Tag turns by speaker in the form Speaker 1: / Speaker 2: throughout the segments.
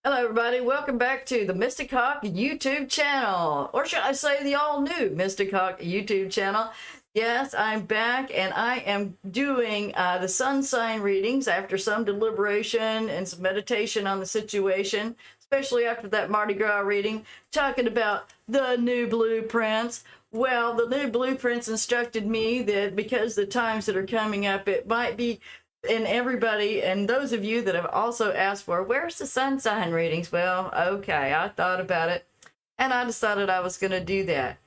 Speaker 1: Hello everybody, welcome back to the Mystic Hawk YouTube channel, or should I say the all-new Mystic Hawk YouTube channel. Yes, I'm back and I am doing the sun sign readings after some deliberation and some meditation on the situation, especially after that Mardi Gras reading, talking about the new blueprints. Well, the new blueprints instructed me that because the times that are coming up, it might be, and everybody, and those of you that have also asked for, where's the sun sign readings? Well, okay, I thought about it, and I decided I was going to do that.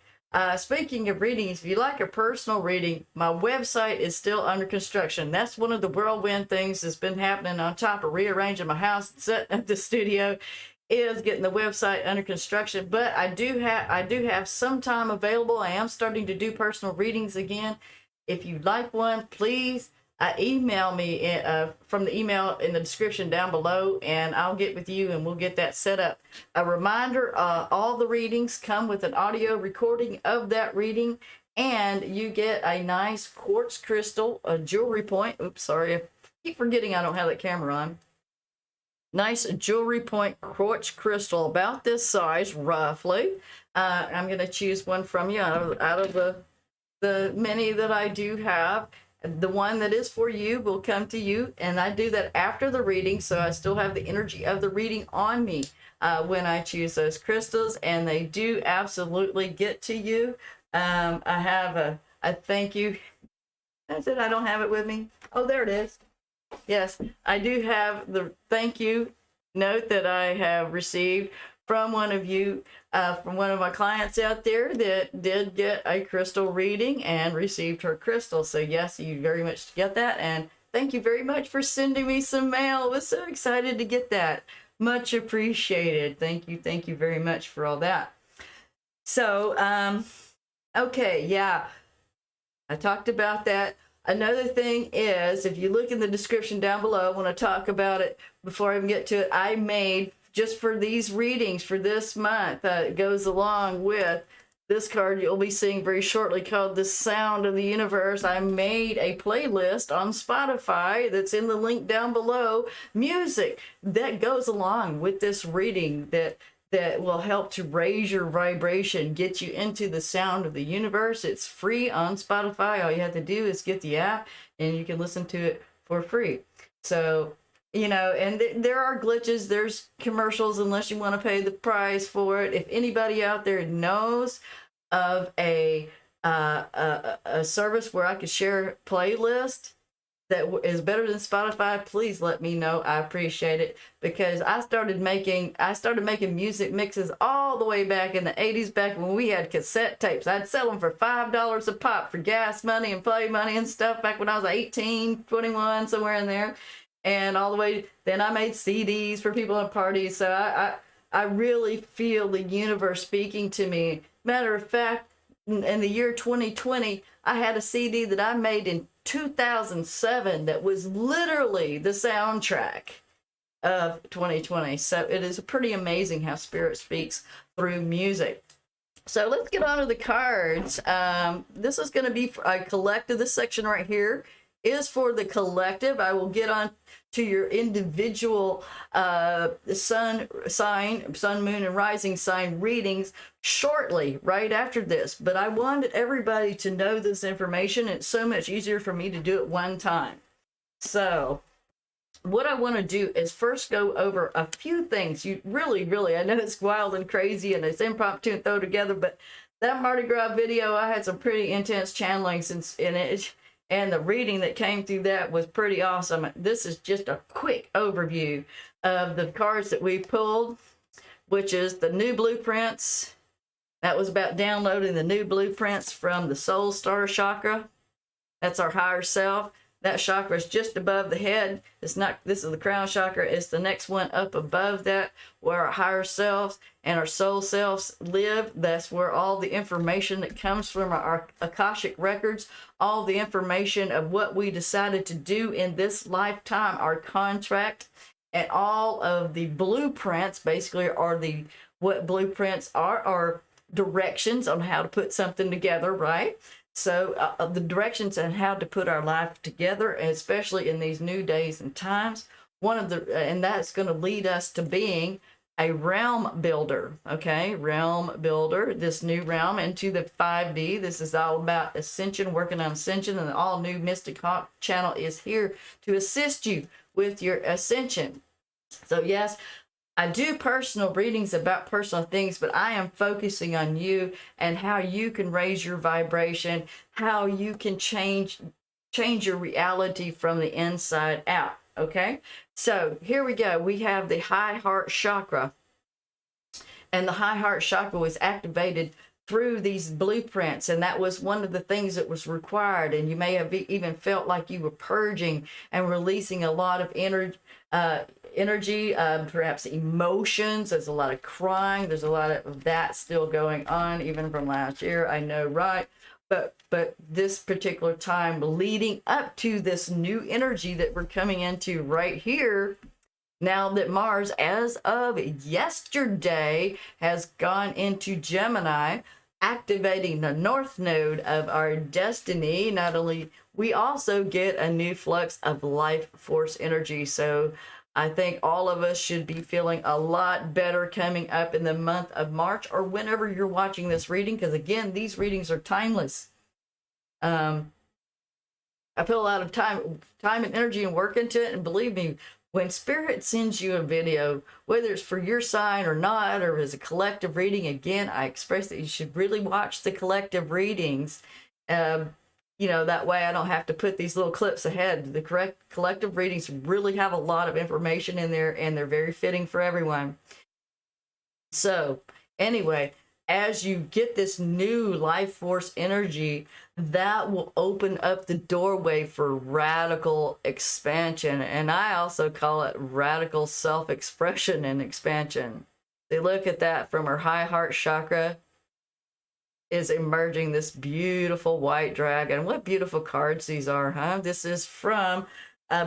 Speaker 1: Speaking of readings, if you like a personal reading, my website is still under construction. That's one of the whirlwind things that's been happening on top of rearranging my house and setting up the studio, is getting the website under construction. But I do have some time available. I am starting to do personal readings again. If you'd like one, please email me from the email in the description down below, and I'll get with you and we'll get that set up. A reminder, all the readings come with an audio recording of that reading, and you get a nice quartz crystal, a jewelry point. Oops, sorry, I keep forgetting I don't have that camera on. Nice jewelry point quartz crystal, about this size roughly. I'm going to choose one from you out of the many that I do have. The one that is for you will come to you, and I do that after the reading, so I still have the energy of the reading on me when I choose those crystals, and they do absolutely get to you. I have a thank you. That's it. I don't have it with me. Oh, there it is. Yes, I do have the thank you note that I have received from one of you, from one of my clients out there that did get a crystal reading and received her crystal. So yes, you very much get that, and thank you very much for sending me some mail. I was so excited to get that. Much appreciated. Thank you very much for all that. So okay, yeah, I talked about that. Another thing is, if you look in the description down below, I want to talk about it before I even get to it. I made, just for these readings for this month, it goes along with this card you'll be seeing very shortly, called The Sound of the Universe. I made a playlist on Spotify that's in the link down below, music that goes along with this reading that will help to raise your vibration, get you into the sound of the universe. It's free on Spotify. All you have to do is get the app and you can listen to it for free. So, you know, and there are glitches, there's commercials unless you want to pay the price for it. If anybody out there knows of a service where I could share a playlist that is better than Spotify, please let me know. I appreciate it, because I started making music mixes all the way back in the 80s, back when we had cassette tapes. I'd sell them for $5 a pop for gas money and play money and stuff back when I was 18, 21, somewhere in there. And all the way, then I made CDs for people at parties. So I really feel the universe speaking to me. Matter of fact, in the year 2020, I had a CD that I made in 2007 that was literally the soundtrack of 2020. So it is pretty amazing how Spirit speaks through music. So let's get on to the cards. This is going to be a collective. This section right here is for the collective. I will get on to your individual sun sign, sun, moon, and rising sign readings shortly, right after this. But I wanted everybody to know this information. It's so much easier for me to do it one time. So what I want to do is first go over a few things. You really, I know it's wild and crazy and it's impromptu and throw together, but that Mardi Gras video, I had some pretty intense channelings in it. And the reading that came through that was pretty awesome. This is just a quick overview of the cards that we pulled, which is the new blueprints. That was about downloading the new blueprints from the Soul Star Chakra. That's our higher self. That chakra is just above the head. It's not, this is the crown chakra. It's the next one up above that, where our higher selves and our soul selves live. That's where all the information that comes from our Akashic records, all the information of what we decided to do in this lifetime, our contract, and all of the blueprints basically are what blueprints are directions on how to put something together, right? So the directions on how to put our life together, especially in these new days and times, and that's going to lead us to being a realm builder. Okay, realm builder, this new realm into the 5D. This is all about ascension, working on ascension, and the all new Mystic Hawk channel is here to assist you with your ascension. So yes, I do personal readings about personal things, but I am focusing on you and how you can raise your vibration, how you can change your reality from the inside out. Okay, so here we go. We have the high heart chakra, and the high heart chakra was activated through these blueprints, and that was one of the things that was required. And you may have even felt like you were purging and releasing a lot of energy, perhaps emotions. There's a lot of crying. There's a lot of that still going on, even from last year. I know, right? But this particular time leading up to this new energy that we're coming into right here, now that Mars, as of yesterday, has gone into Gemini, activating the north node of our destiny. Not only, we also get a new flux of life force energy. So I think all of us should be feeling a lot better coming up in the month of March, or whenever you're watching this reading, because again, these readings are timeless. I put a lot of time and energy and work into it, and believe me, when Spirit sends you a video, whether it's for your sign or not, or as a collective reading, again, I express that you should really watch the collective readings. You know, that way I don't have to put these little clips ahead. The correct collective readings really have a lot of information in there, and they're very fitting for everyone. So anyway, as you get this new life force energy, that will open up the doorway for radical expansion. And I also call it radical self-expression and expansion. They look at that from our high heart chakra is emerging this beautiful white dragon. What beautiful cards these are, huh? This is from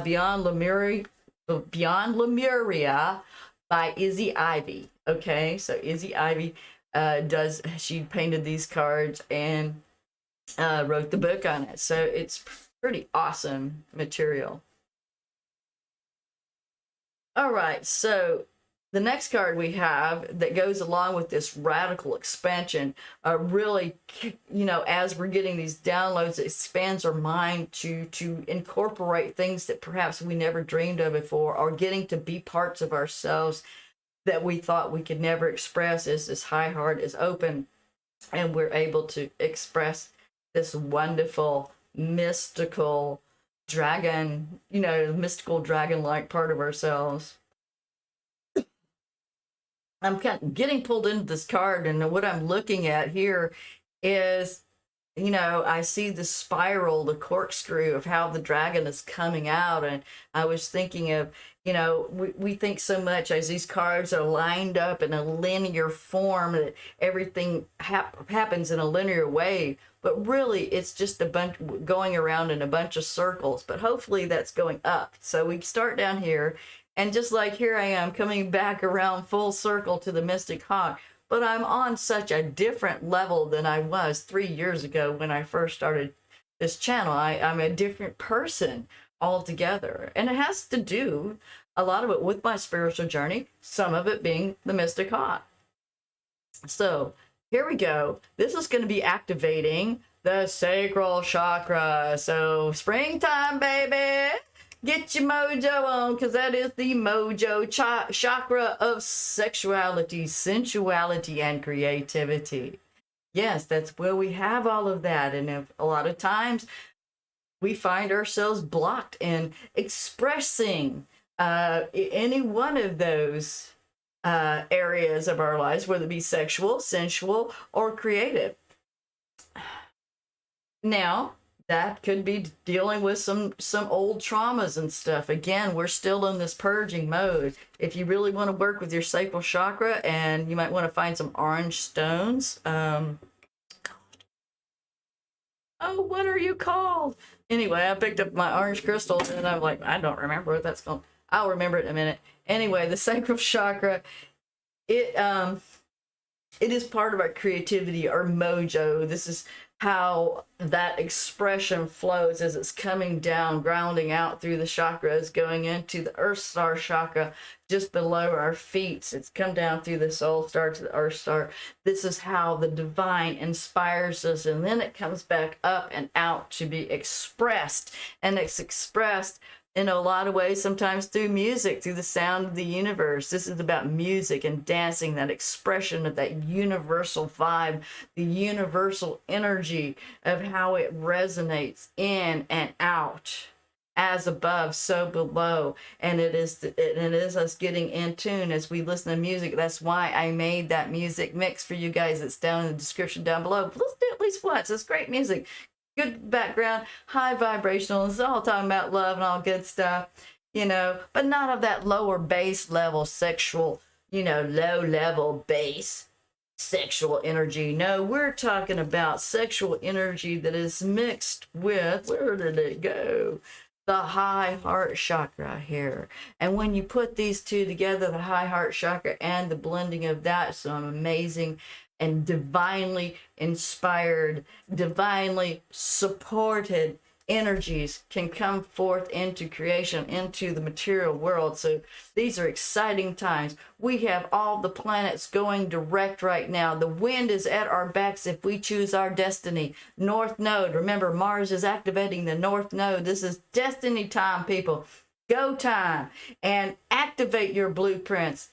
Speaker 1: Beyond Lemuria by Izzy Ivy. Okay, so Izzy Ivy she painted these cards and wrote the book on it. So it's pretty awesome material. All right, so the next card we have that goes along with this radical expansion, really, you know, as we're getting these downloads, it expands our mind to incorporate things that perhaps we never dreamed of before, or getting to be parts of ourselves that we thought we could never express, as this high heart is open and we're able to express this wonderful mystical dragon, you know, mystical dragon-like part of ourselves. I'm kind of getting pulled into this card, and what I'm looking at here is, you know, I see the spiral, the corkscrew of how the dragon is coming out. And I was thinking of, you know, we think so much as these cards are lined up in a linear form that everything happens in a linear way. But really, it's just a bunch going around in a bunch of circles. But hopefully that's going up. So we start down here. And just like here I am coming back around full circle to the Mystic Hawk. But I'm on such a different level than I was 3 years ago when I first started this channel. I'm a different person altogether. And it has to do, a lot of it, with my spiritual journey, some of it being the Mystic Hawk. So here we go. This is going to be activating the Sacral Chakra. So springtime, baby. Get your mojo on, because that is the mojo chakra of sexuality, sensuality, and creativity. Yes, that's where we have all of that. And if, a lot of times we find ourselves blocked in expressing any one of those areas of our lives, whether it be sexual, sensual, or creative. Now, that could be dealing with some old traumas and stuff. Again, we're still in this purging mode. If you really want to work with your sacral chakra, and you might want to find some orange stones. Oh, what are you called? Anyway, I picked up my orange crystals, and I'm like, I don't remember what that's called. I'll remember it in a minute. Anyway, the sacral chakra, it is part of our creativity, our mojo. This is how that expression flows as it's coming down, grounding out through the chakras, going into the Earth Star chakra just below our feet. It's come down through the Soul Star to the Earth Star. This is how the divine inspires us, and then it comes back up and out to be expressed. And it's expressed in a lot of ways, sometimes through music, through the sound of the universe. This is about music and dancing, that expression of that universal vibe, the universal energy of how it resonates in and out, as above, so below. And it is us getting in tune as we listen to music. That's why I made that music mix for you guys. It's down in the description down below. Listen to it at least once. It's great music. Good background, high vibrational. It's all talking about love and all good stuff, but not of that lower base level sexual, low level base sexual energy. No, we're talking about sexual energy that is mixed with, where did it go? The high heart chakra here. And when you put these two together, the high heart chakra and the blending of that, some amazing and divinely inspired, divinely supported energies can come forth into creation, into the material world. So these are exciting times. We have all the planets going direct right now. The wind is at our backs if we choose our destiny. North Node, remember, Mars is activating the North Node. This is destiny time, people. Go time, and activate your blueprints.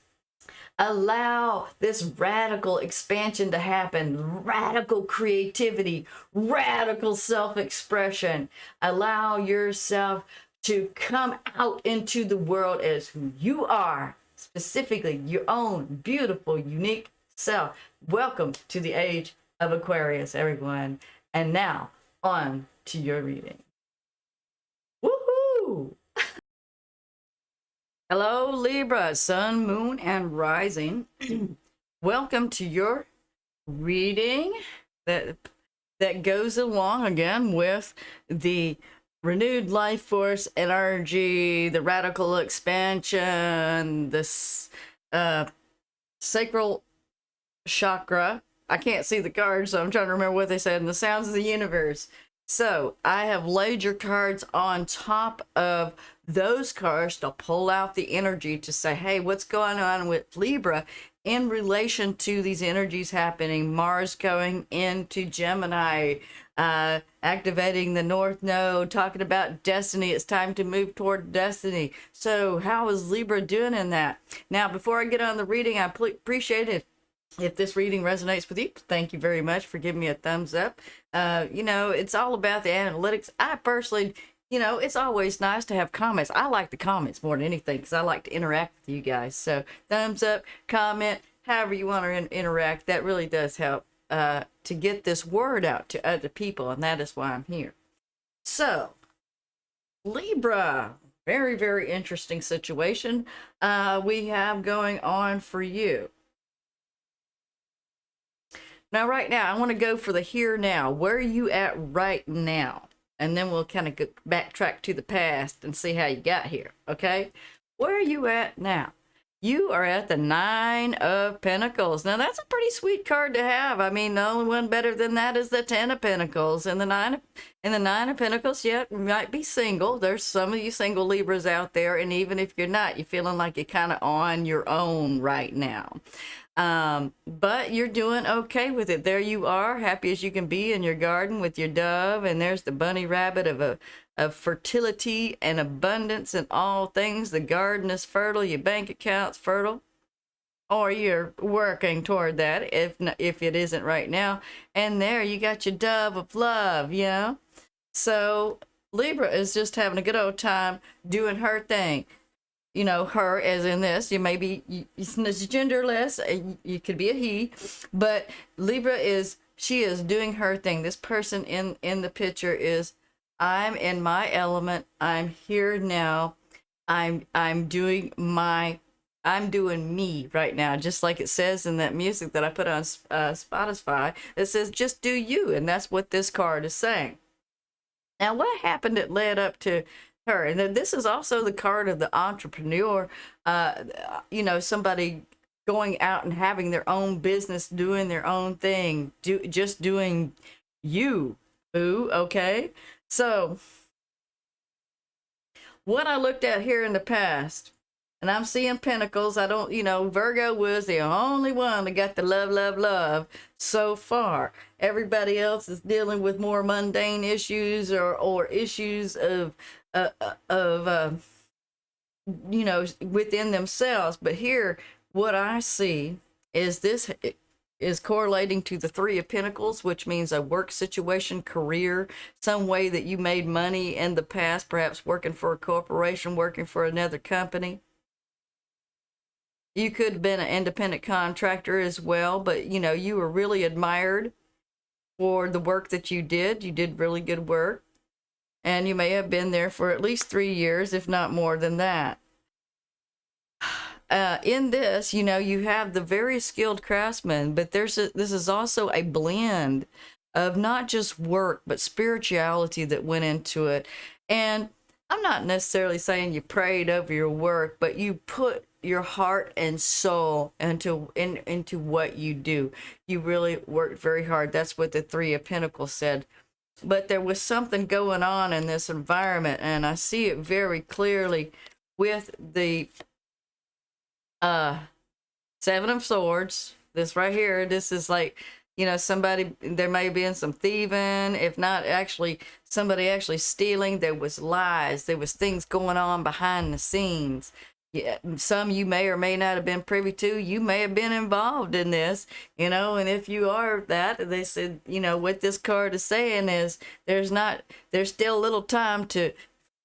Speaker 1: Allow this radical expansion to happen, radical creativity, radical self-expression. Allow yourself to come out into the world as who you are, specifically your own beautiful, unique self. Welcome to the age of Aquarius, everyone. And now, on to your reading. Woohoo! Hello, Libra, Sun, Moon, and Rising. Welcome to your reading that goes along again with the renewed life force energy, the radical expansion, this Sacral Chakra. I can't see the cards, so I'm trying to remember what they said, and the sounds of the universe. So I have laid your cards on top of those cards to pull out the energy to say, hey, what's going on with Libra in relation to these energies happening? Mars going into Gemini, activating the North Node, talking about destiny. It's time to move toward destiny. So how is Libra doing in that? Now, before I get on the reading, I appreciate it if this reading resonates with you. Thank you very much for giving me a thumbs up. It's all about the analytics. I personally, it's always nice to have comments. I like the comments more than anything because I like to interact with you guys. So thumbs up, comment, however you want to interact. That really does help to get this word out to other people, and that is why I'm here. So, Libra, very, very interesting situation we have going on for you. Now, right now, I want to go for the here now. Where are you at right now? And then we'll kind of backtrack to the past and see how you got here, okay? Where are you at now? You are at the 9 of Pentacles. Now, that's a pretty sweet card to have. I mean, the only one better than that is the 10 of Pentacles. And the 9 of Pentacles, yeah, you might be single. There's some of you single Libras out there. And even if you're not, you're feeling like you're kind of on your own right now. But you're doing okay with it. There you are, happy as you can be in your garden with your dove, and there's the bunny rabbit of fertility and abundance and all things. The garden is fertile, your bank account's fertile, or you're working toward that if it isn't right now. And there you got your dove of love, So Libra is just having a good old time doing her thing. Her as in this, you may be, it's genderless, you could be a he, but Libra she is doing her thing. This person in the picture is, I'm in my element, I'm here now, I'm doing me right now, just like it says in that music that I put on Spotify. It says, just do you, and that's what this card is saying. Now, what happened that led up to her? And then this is also the card of the entrepreneur, somebody going out and having their own business, doing their own thing, just doing you, boo, okay? So, what I looked at here in the past, and I'm seeing pentacles. I don't, Virgo was the only one that got the love, love, love so far. Everybody else is dealing with more mundane issues or issues of within themselves. But here, what I see is this is correlating to the Three of Pentacles, which means a work situation, career, some way that you made money in the past, perhaps working for a corporation, working for another company. You could have been an independent contractor as well, but you were really admired for the work that you did. You did really good work. And you may have been there for at least 3 years, if not more than that. In this, you have the very skilled craftsman, but this is also a blend of not just work, but spirituality that went into it. And I'm not necessarily saying you prayed over your work, but you put your heart and soul into what you do. You really worked very hard. That's what the Three of Pentacles said. But there was something going on in this environment, and I see it very clearly with the Seven of Swords. This right here, this is like, somebody, there may have been some thieving, if not actually somebody actually stealing. There was lies, there was things going on behind the scenes. Yeah, some you may or may not have been privy to. You may have been involved in this, and if you are that, they said, what this card is saying is there's still a little time to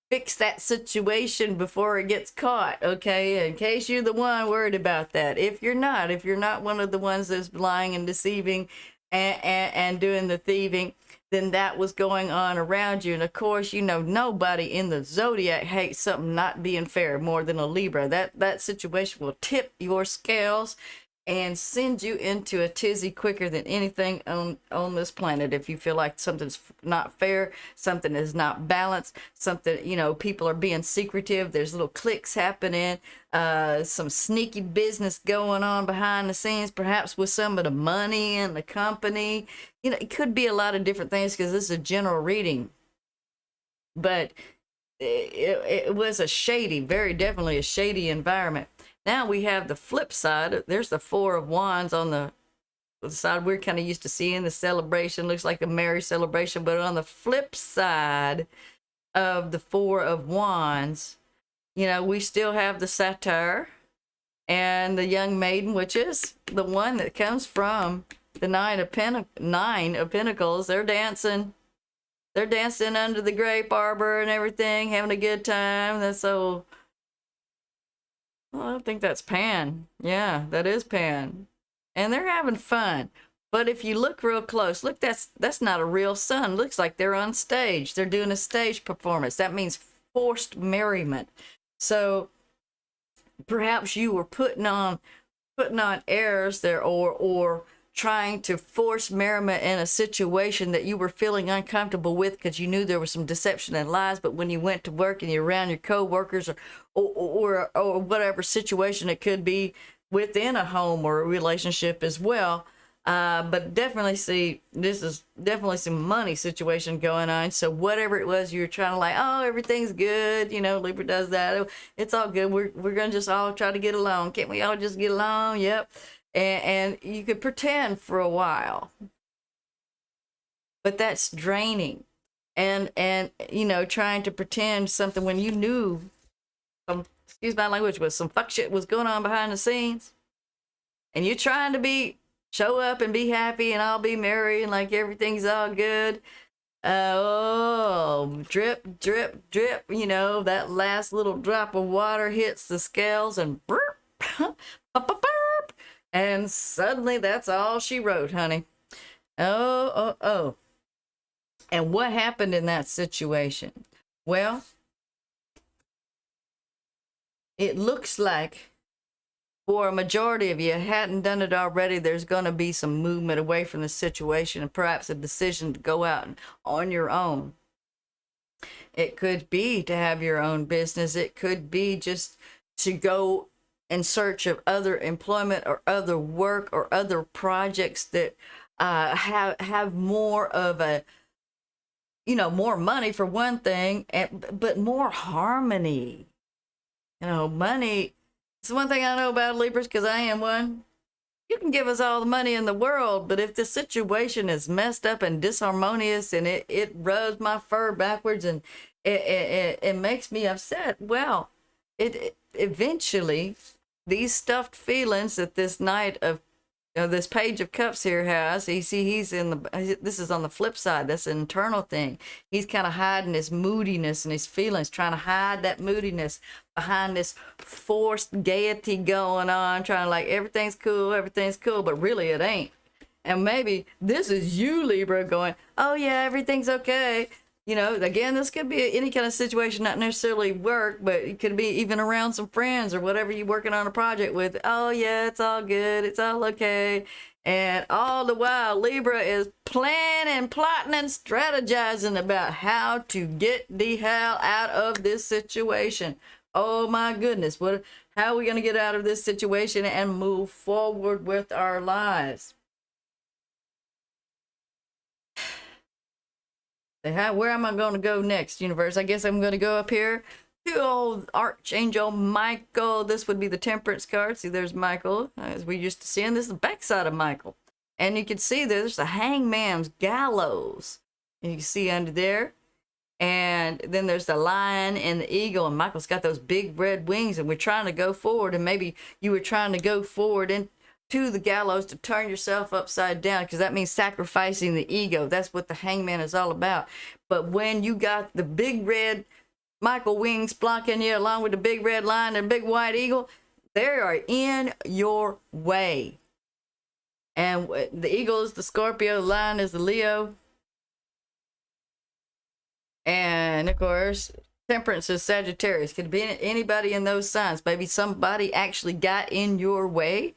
Speaker 1: fix that situation before it gets caught, okay? In case you're the one worried about that. If you're not one of the ones that's lying and deceiving and doing the thieving, then that was going on around you. And of course, nobody in the zodiac hates something not being fair more than a Libra. That situation will tip your scales and send you into a tizzy quicker than anything on this planet. If you feel like something's not fair, something is not balanced, something, people are being secretive, there's little cliques happening, some sneaky business going on behind the scenes, perhaps with some of the money in the company. It could be a lot of different things because this is a general reading. But it was very definitely a shady environment. Now we have the flip side. There's the Four of Wands on the side we're kind of used to seeing. The celebration looks like a merry celebration, but on the flip side of the Four of Wands, we still have the Satyr and the young maiden, which is the one that comes from the Nine of Pentacles. They're dancing under the grape arbor and everything, having a good time. That's so. Well, I don't think that's Pan. Yeah, that is Pan. And they're having fun. But if you look real close, look, that's not a real sun. Looks like they're on stage. They're doing a stage performance. That means forced merriment. So perhaps you were putting on airs there, or trying to force merriment in a situation that you were feeling uncomfortable with because you knew there was some deception and lies. But when you went to work and you're around your co-workers or whatever situation it could be within a home or a relationship as well. But definitely this is definitely some money situation going on. So whatever it was, you were trying to like, oh, everything's good. Libra does that. It's all good. We're going to just all try to get along. Can't we all just get along? Yep. And you could pretend for a while, but that's draining. And trying to pretend something when you knew excuse my language, but some fuck shit was going on behind the scenes, and you're trying to show up and be happy and all be merry and like everything's all good. Drip, drip, drip. That last little drop of water hits the scales and burp, and suddenly that's all she wrote, honey. Oh. And what happened in that situation? Well, it looks like for a majority of you hadn't done it already, there's going to be some movement away from the situation and perhaps a decision to go out on your own. It could be to have your own business. It could be just to go in search of other employment or other work or other projects that have more of a, more money for one thing, but more harmony. Money. It's one thing I know about Libras, because I am one. You can give us all the money in the world, but if the situation is messed up and disharmonious and it rubs my fur backwards and it makes me upset, well, it eventually, these stuffed feelings that this Knight of this Page of Cups here has, you see, this is on the flip side. That's an internal thing. He's kind of hiding his moodiness and his feelings, trying to hide that moodiness behind this forced gaiety going on, trying to like, everything's cool, but really it ain't. And maybe this is you, Libra, going, oh yeah, everything's okay. Again, this could be any kind of situation, not necessarily work, but it could be even around some friends or whatever you're working on a project with. Oh yeah, it's all good. It's all okay. And all the while, Libra is planning, plotting, and strategizing about how to get the hell out of this situation. Oh my goodness. How are we going to get out of this situation and move forward with our lives? Where am I going to go next, universe? I guess I'm going to go up here to old Archangel Michael. This would be the Temperance card. See, there's Michael, as we used to see, and this is the backside of Michael. And you can see there's the Hangman's Gallows. And you can see under there. And then there's the lion and the eagle, and Michael's got those big red wings, and we're trying to go forward, and maybe you were trying to go forward to the gallows to turn yourself upside down, because that means sacrificing the ego. That's what the Hangman is all about. But when you got the big red Michael wings blocking you, along with the big red lion and big white eagle, they are in your way. And the eagle is the Scorpio, the lion is the Leo. And of course, Temperance is Sagittarius. Could be anybody in those signs. Maybe somebody actually got in your way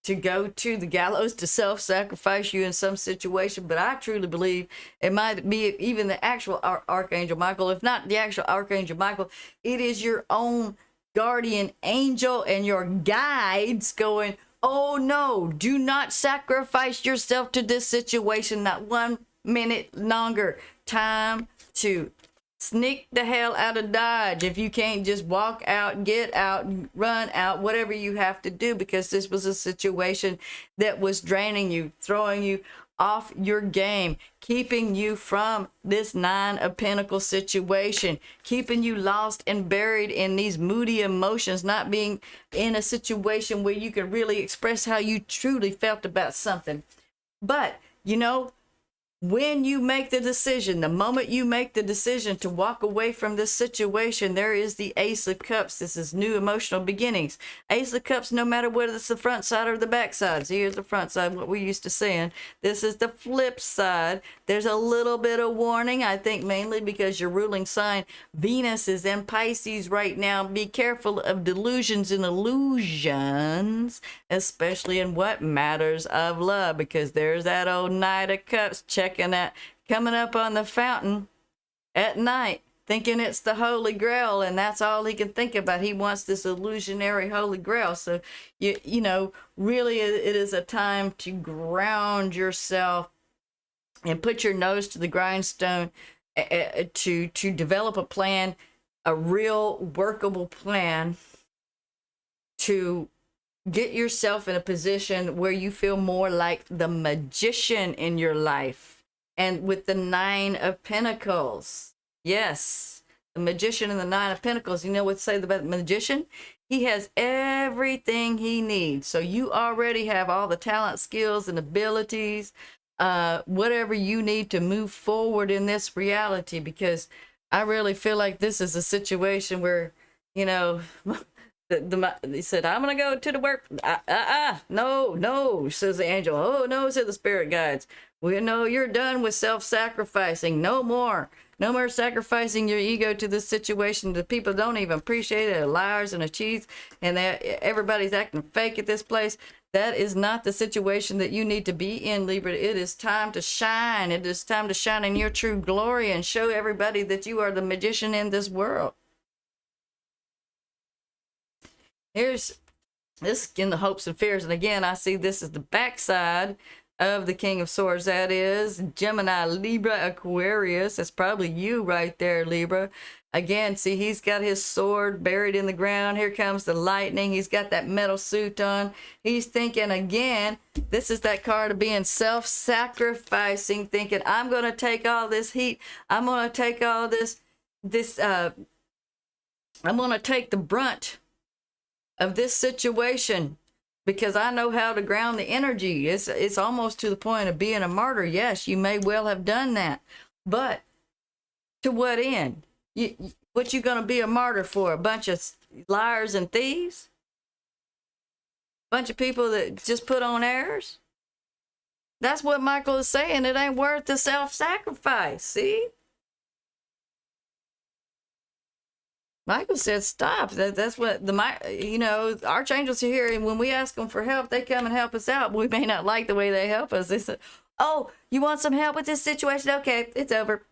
Speaker 1: to go to the gallows, to self-sacrifice you in some situation. But I truly believe it might be even the actual Archangel Michael. If not the actual Archangel Michael, it is your own guardian angel and your guides going, oh no, do not sacrifice yourself to this situation, not 1 minute longer. Time to sneak the hell out of Dodge. If you can't just walk out, get out, run out, whatever you have to do, because this was a situation that was draining you, throwing you off your game, keeping you from this Nine of Pentacles situation, keeping you lost and buried in these moody emotions, not being in a situation where you can really express how you truly felt about something. But, when you make the decision, the moment you make the decision to walk away from this situation, there is the Ace of Cups. This is new emotional beginnings. Ace of Cups, no matter whether it's the front side or the back side. So here's the front side, what we used to saying. This is the flip side. There's a little bit of warning, I think mainly because your ruling sign, Venus, is in Pisces right now. Be careful of delusions and illusions, especially in what matters of love, because there's that old Knight of Cups coming up on the fountain at night, thinking it's the Holy Grail, and that's all he can think about. He wants this illusionary Holy Grail. So really it is a time to ground yourself and put your nose to the grindstone, to develop a plan, a real workable plan, to get yourself in a position where you feel more like the magician in your life. And with the Nine of Pentacles, yes, the magician and the Nine of Pentacles, you know what to say about the magician? He has everything he needs. So you already have all the talent, skills, and abilities, whatever you need to move forward in this reality, because I really feel like this is a situation where, he said, I'm going to go to the work. No, says the angel. Oh, no, said the spirit guides. We know you're done with self-sacrificing. No more sacrificing your ego to this situation. The people don't even appreciate it. They're liars and cheats, and everybody's acting fake at this place. That is not the situation that you need to be in, Libra. It is time to shine. It is time to shine in your true glory and show everybody that you are the magician in this world. Here's this in the hopes and fears. And again, I see this as the backside of the King of Swords. That is Gemini, Libra, Aquarius. That's probably you right there, Libra. Again, see, he's got his sword buried in the ground. Here comes the lightning. He's got that metal suit on. He's thinking again, this is that card of being self-sacrificing, thinking, I'm going to take all this heat. I'm going to take all I'm going to take the brunt of this situation because I know how to ground the energy. It's almost to the point of being a martyr. Yes, you may well have done that, but to what end? What you gonna be a martyr for? A bunch of liars and thieves? Bunch of people that just put on airs? That's what Michael is saying. It ain't worth the self-sacrifice. See? Michael said, stop. That's what the archangels are here, and when we ask them for help, they come and help us out. We may not like the way they help us. They say, oh, you want some help with this situation? Okay, it's over.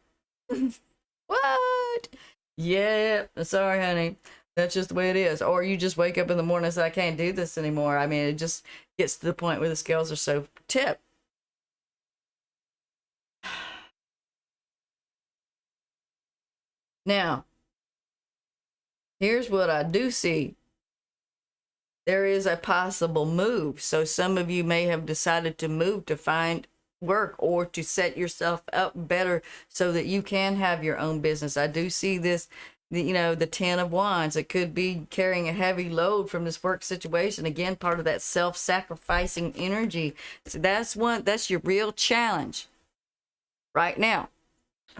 Speaker 1: What? Yeah, sorry, honey. That's just the way it is. Or you just wake up in the morning and say, I can't do this anymore. I mean, it just gets to the point where the scales are so tipped. Now, here's what I do see. There is a possible move. So some of you may have decided to move to find work or to set yourself up better so that you can have your own business. I do see this, the 10 of Wands. It could be carrying a heavy load from this work situation. Again, part of that self-sacrificing energy. So that's your real challenge right now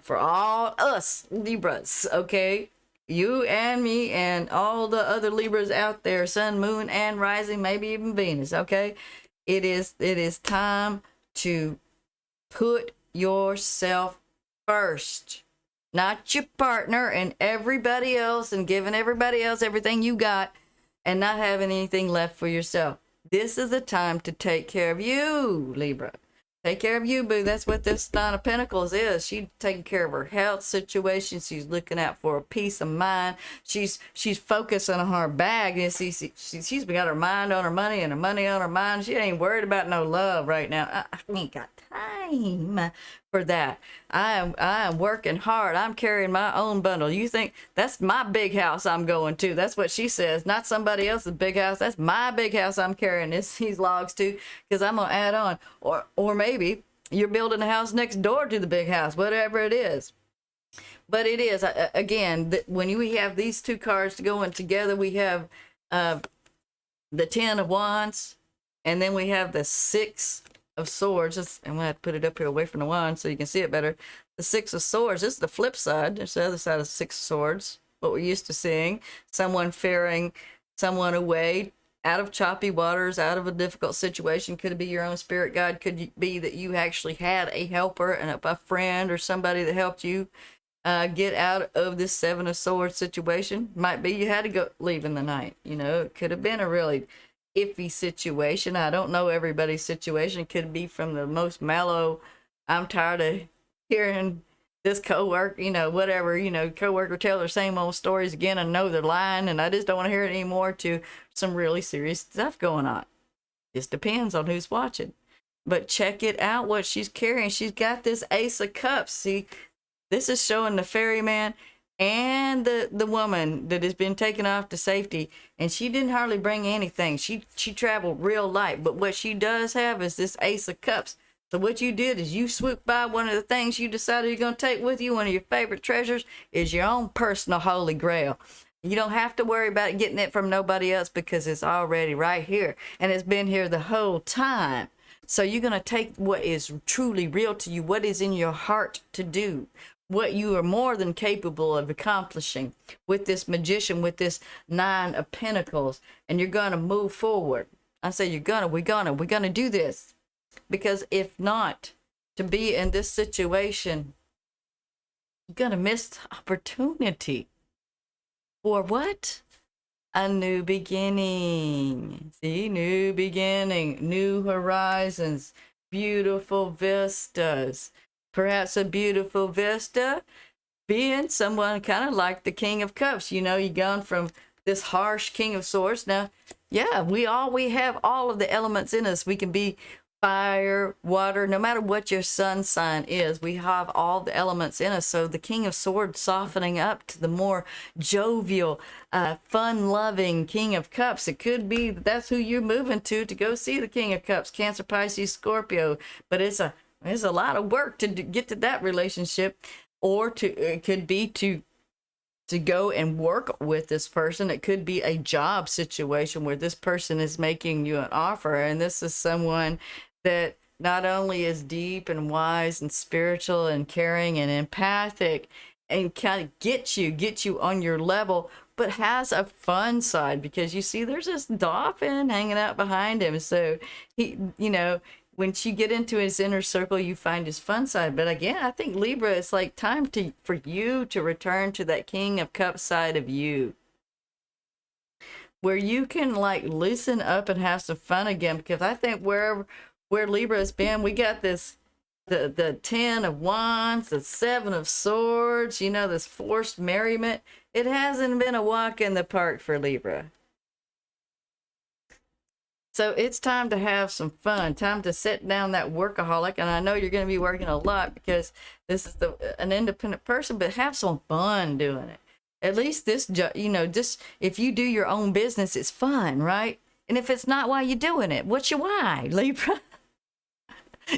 Speaker 1: for all us Libras, okay? You and me and all the other Libras out there, sun, moon, and rising, maybe even Venus, okay? It is time to put yourself first, not your partner and everybody else, and giving everybody else everything you got and not having anything left for yourself. This is the time to take care of you, Libra. Take care of you, boo. That's what this Nine of Pentacles is. She's taking care of her health situation. She's looking out for a peace of mind. She's focusing on her bag. And she's got her mind on her money and her money on her mind. She ain't worried about no love right now. I ain't got time for that. I am working hard. I'm carrying my own bundle. You think that's my big house I'm going to? That's what she says. Not somebody else's big house. That's my big house I'm carrying these logs to, because I'm gonna add on. Or maybe you're building a house next door to the big house. Whatever it is. But it is again when we have these two cards going together, we have the 10 of Wands, and then we have the 6 of Swords. I'm gonna have to put it up here away from the wand so you can see it better. The 6 of Swords. This is the flip side. There's the other side of 6 of Swords. What we're used to seeing: someone ferrying someone away out of choppy waters, out of a difficult situation. Could it be your own spirit guide? Could it be that you actually had a helper and a friend or somebody that helped you get out of this 7 of Swords situation? Might be you had to go leave in the night. It could have been a really iffy situation. I don't know everybody's situation. It could be from the most mellow, I'm tired of hearing this coworker, whatever, coworker tell their same old stories again and know they're lying and I just don't want to hear it anymore, to some really serious stuff going on. Just depends on who's watching. But check it out, what she's carrying. She's got this Ace of Cups. See, this is showing the ferryman and the woman that has been taken off to safety, and she didn't hardly bring anything. She traveled real light, but what she does have is this Ace of Cups. So what you did is you swooped by one of the things you decided you're going to take with you. One of your favorite treasures is your own personal holy grail. You don't have to worry about getting it from nobody else because it's already right here, and it's been here the whole time. So you're going to take what is truly real to you, what is in your heart to do, what you are more than capable of accomplishing with this magician, with this 9 of Pentacles, and you're going to move forward. I say we're gonna do this, because if not, to be in this situation, you're going to miss the opportunity for what? A new beginning. See, new beginning, new horizons, beautiful vistas. Perhaps a beautiful vista being someone kind of like the King of Cups. You've gone from this harsh King of Swords. Now, yeah, we have all of the elements in us. We can be fire, water, no matter what your sun sign is, we have all the elements in us. So the King of Swords softening up to the more jovial, fun-loving King of Cups. It could be that that's who you're moving to go see the King of Cups, Cancer, Pisces, Scorpio. But it's a lot of work to get to that relationship, or it could be to go and work with this person. It could be a job situation where this person is making you an offer, and this is someone that not only is deep and wise and spiritual and caring and empathic and kind of get you on your level, but has a fun side, because you see there's this dolphin hanging out behind him. So he, once you get into his inner circle, you find his fun side. But again, I think Libra, it's like time for you to return to that King of Cups side of you, where you can like loosen up and have some fun again. Because I think where Libra has been, we got this, the 10 of Wands, the 7 of Swords, this forced merriment. It hasn't been a walk in the park for Libra. So it's time to have some fun, time to set down that workaholic. And I know you're going to be working a lot because this is an independent person, but have some fun doing it. At least just if you do your own business, it's fun, right? And if it's not, why you doing it? What's your why, Libra?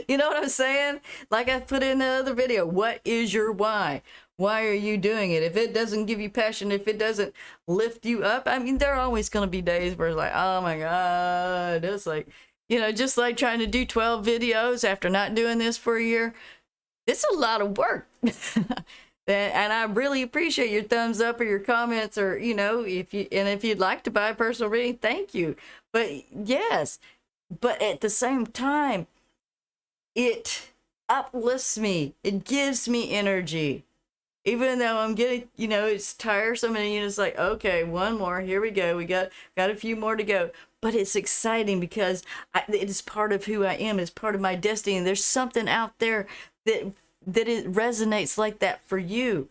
Speaker 1: You know what I'm saying? Like I put in the other video, what is your why? Why are you doing it? If it doesn't give you passion, if it doesn't lift you up, I mean, there are always going to be days where it's like, oh my God, it's like, just like trying to do 12 videos after not doing this for a year. It's a lot of work. And I really appreciate your thumbs up or your comments, or, if you'd like to buy a personal reading, thank you. But yes, but at the same time, it uplifts me. It gives me energy. Even though I'm getting, it's tiresome, and it's like, okay, one more, here we go. We got a few more to go. But it's exciting because it is part of who I am. It's part of my destiny. And there's something out there that it resonates like that for you.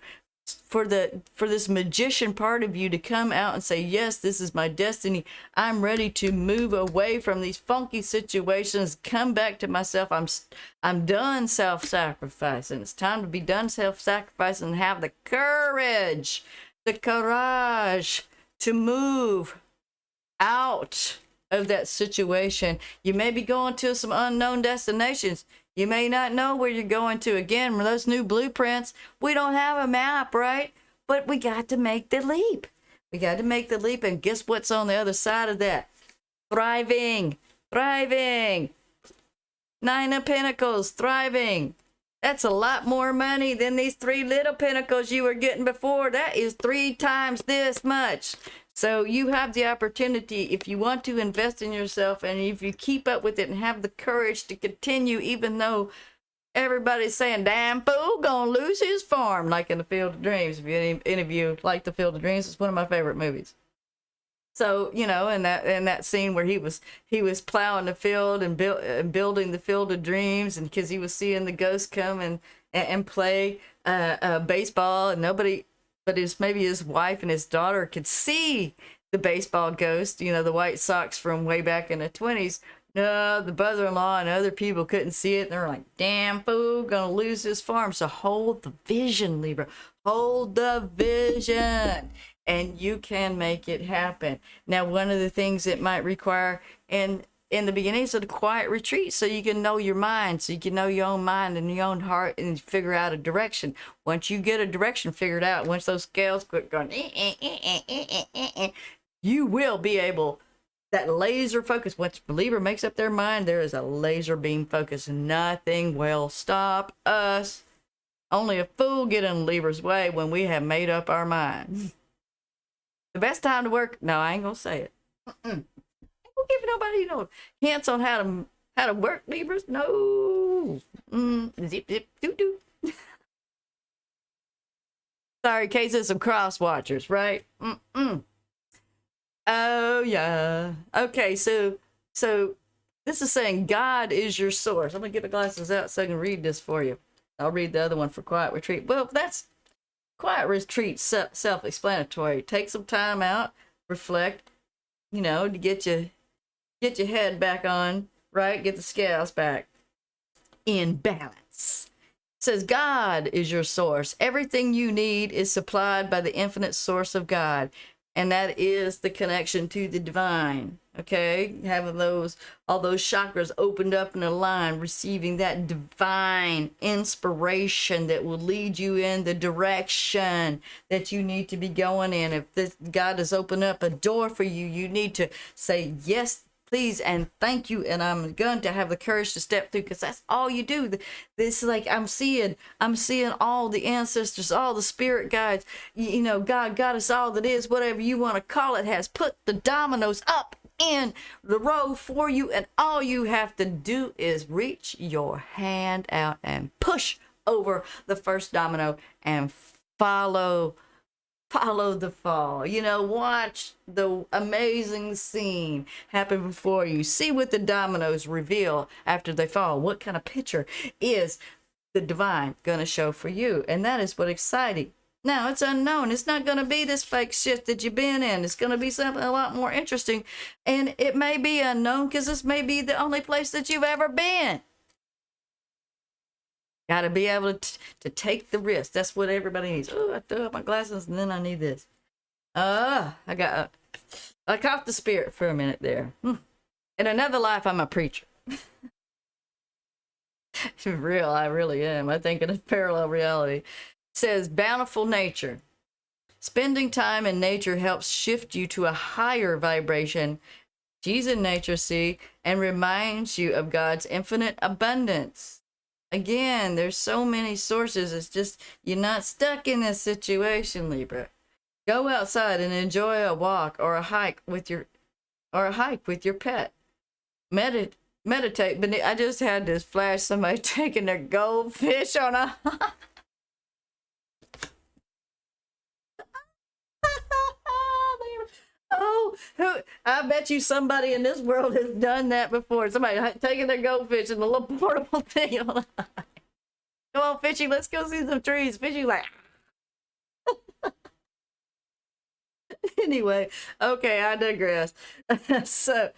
Speaker 1: For this magician part of you to come out and say, yes, this is my destiny. I'm ready to move away from these funky situations, come back to myself. I'm done self-sacrificing. It's time to be done self-sacrificing and have the courage to move out of that situation. You may be going to some unknown destinations. You may not know where you're going to. Again, with those new blueprints, we don't have a map, right? But we got to make the leap. We got to make the leap. And guess what's on the other side of that? Thriving. 9 of Pentacles, thriving. That's a lot more money than these 3 little pentacles you were getting before. That is 3 times this much. So you have the opportunity, if you want to invest in yourself, and if you keep up with it and have the courage to continue, even though everybody's saying, damn fool, gonna lose his farm, like in The Field of Dreams. If any of you like The Field of Dreams, it's one of my favorite movies. So, in that scene where he was plowing the field and building the Field of Dreams, and because he was seeing the ghosts come and play baseball, and nobody but maybe his wife and his daughter could see the baseball ghost, the White Sox from way back in the 20s. No, the brother-in-law and other people couldn't see it. They're like, damn fool, gonna lose his farm. So hold the vision, Libra. Hold the vision, and you can make it happen. Now, one of the things it might require in the beginning is a quiet retreat, so you can know your mind, so you can know your own mind and your own heart, and figure out a direction. Once you get a direction figured out, once those scales quit going, you will be able, that laser focus. Once the Libra makes up their mind, there is a laser beam focus. Nothing will stop us. Only a fool get in Libra's way when we have made up our mind. The best time to work, no, I ain't gonna say it. Don't give nobody hints on how to work, Libras. No. Zip zip doo doo. Sorry, in case there's some cross watchers, right? Oh yeah. Okay, so this is saying God is your source. I'm gonna get my glasses out so I can read this for you. I'll read the other one for Quiet Retreat. Well, that's Quiet Retreat, self-explanatory. Take some time out, reflect, to get your head back on, right? Get the scales back in balance. It says God is your source. Everything you need is supplied by the infinite source of God. And that is the connection to the divine. Okay, having all those chakras opened up and aligned, receiving that divine inspiration that will lead you in the direction that you need to be going in. If this God has opened up a door for you, you need to say yes, please, and thank you, and I'm going to have the courage to step through, because that's all you do. This is like I'm seeing all the ancestors, all the spirit guides, you know, God us all that is, whatever you want to call it, has put the dominoes up in the row for you, and all you have to do is reach your hand out and push over the first domino and follow the fall. You know, watch the amazing scene happen before you. See what the dominoes reveal after they fall. What kind of picture is the divine going to show for you? And that is what exciting. Now, it's unknown. It's not going to be this fake shit that you've been in. It's going to be something a lot more interesting. And it may be unknown because this may be the only place that you've ever been. Got to be able to take the risk. That's what everybody needs. Oh, I threw up my glasses and then I need this. I caught the spirit for a minute there. In another life, I'm a preacher. For real, I really am. I think in a parallel reality. It says bountiful nature. Spending time in nature helps shift you to a higher vibration. She's in nature, see, and reminds you of God's infinite abundance. Again, there's so many sources. It's just you're not stuck in this situation, Libra. Go outside and enjoy a walk or a hike with your pet. Meditate. But I just had this flash, somebody taking their goldfish on a Oh, I bet you somebody in this world has done that before. Somebody taking their goldfish in a little portable thing. Come on, Fishy, let's go see some trees. Fishy like... Anyway, okay, I digress. So,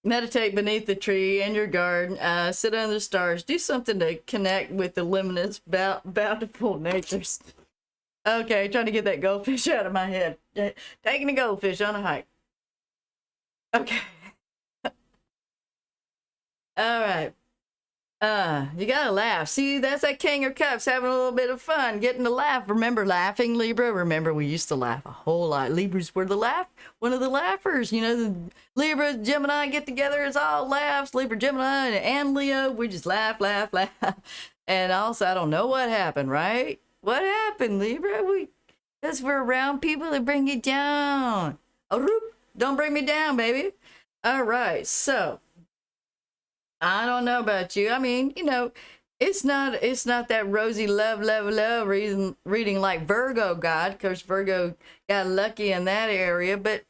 Speaker 1: meditate beneath the tree in your garden. Sit under the stars. Do something to connect with the limitless, bountiful natures. Okay, trying to get that goldfish out of my head. Taking a goldfish on a hike. Okay. All right. You gotta laugh. See, that's that King of Cups having a little bit of fun, getting to laugh. Remember laughing, Libra? Remember we used to laugh a whole lot. Libras were one of the laughers. You know, the Libra, Gemini get together, it's all laughs. Libra, Gemini, and Leo, we just laugh. And also, I don't know what happened, right? What happened, Libra? Because we're around people that bring you down. Don't bring me down, baby. All right, so I don't know about you. I mean, you know, it's not that rosy love reading like Virgo got, because Virgo got lucky in that area. But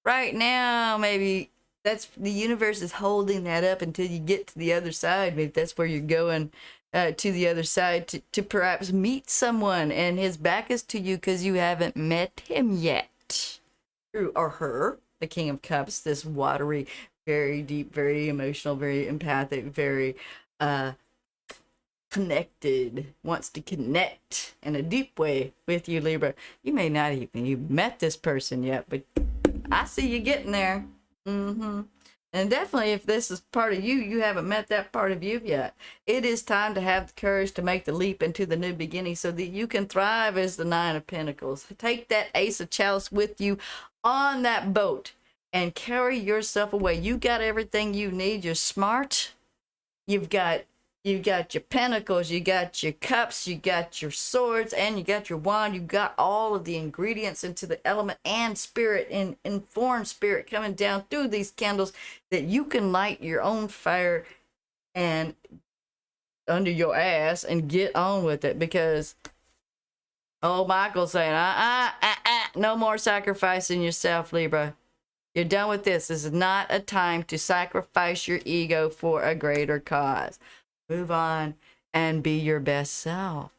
Speaker 1: right now, maybe that's the universe is holding that up until you get to the other side. Maybe that's where you're going. To the other side to perhaps meet someone, and his back is to you because you haven't met him yet. Or her, the King of Cups, this watery, very deep, very emotional, very empathic, very connected, wants to connect in a deep way with you, Libra. You may not even you've met this person yet, but I see you getting there. And definitely, if this is part of you, you haven't met that part of you yet. It is time to have the courage to make the leap into the new beginning so that you can thrive as the Nine of Pentacles. Take that Ace of Chalice with you on that boat and carry yourself away. You got everything you need. You're smart. You've got your pentacles, you got your cups, you got your swords, and you got your wand. You got all of the ingredients into the element and spirit, in form spirit coming down through these candles, that you can light your own fire and under your ass and get on with it. Because Michael's saying, no more sacrificing yourself, Libra. You're done with this. This is not a time to sacrifice your ego for a greater cause. Move on and be your best self.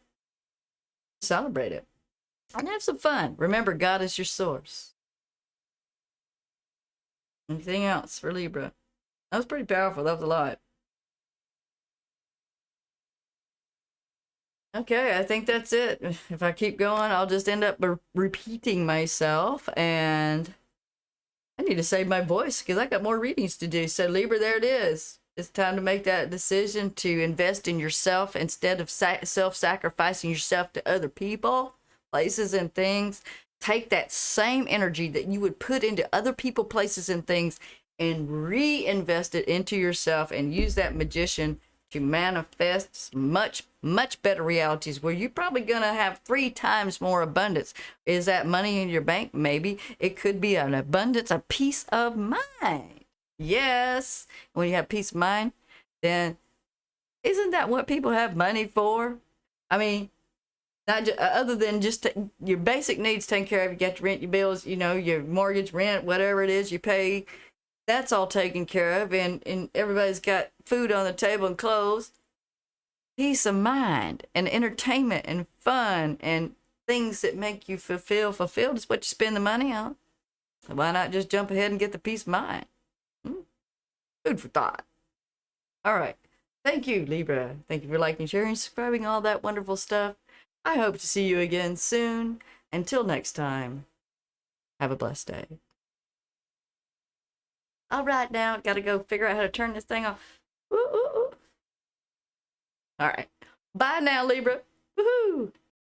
Speaker 1: Celebrate it and have some fun. Remember, God is your source. Anything else for Libra? That was pretty powerful. That was a lot. Okay, I think that's it. If I keep going, I'll just end up repeating myself, and I need to save my voice because I got more readings to do. So, Libra, there it is. It's time to make that decision to invest in yourself instead of self-sacrificing yourself to other people, places, and things. Take that same energy that you would put into other people, places, and things and reinvest it into yourself, and use that magician to manifest much, much better realities where you're probably going to have 3 times more abundance. Is that money in your bank? Maybe. It could be an abundance, a peace of mind. Yes. When you have peace of mind, then isn't that what people have money for? I mean, not just, other than just your basic needs taken care of. You got to rent your bills, your mortgage, rent, whatever it is you pay. That's all taken care of, and everybody's got food on the table and clothes. Peace of mind and entertainment and fun and things that make you fulfilled is what you spend the money on. So why not just jump ahead and get the peace of mind? Food for thought. All right. Thank you, Libra. Thank you for liking, sharing, subscribing, all that wonderful stuff. I hope to see you again soon. Until next time, have a blessed day. All right, now, gotta go figure out how to turn this thing off. Ooh, ooh, ooh. All right. Bye now, Libra. Woohoo!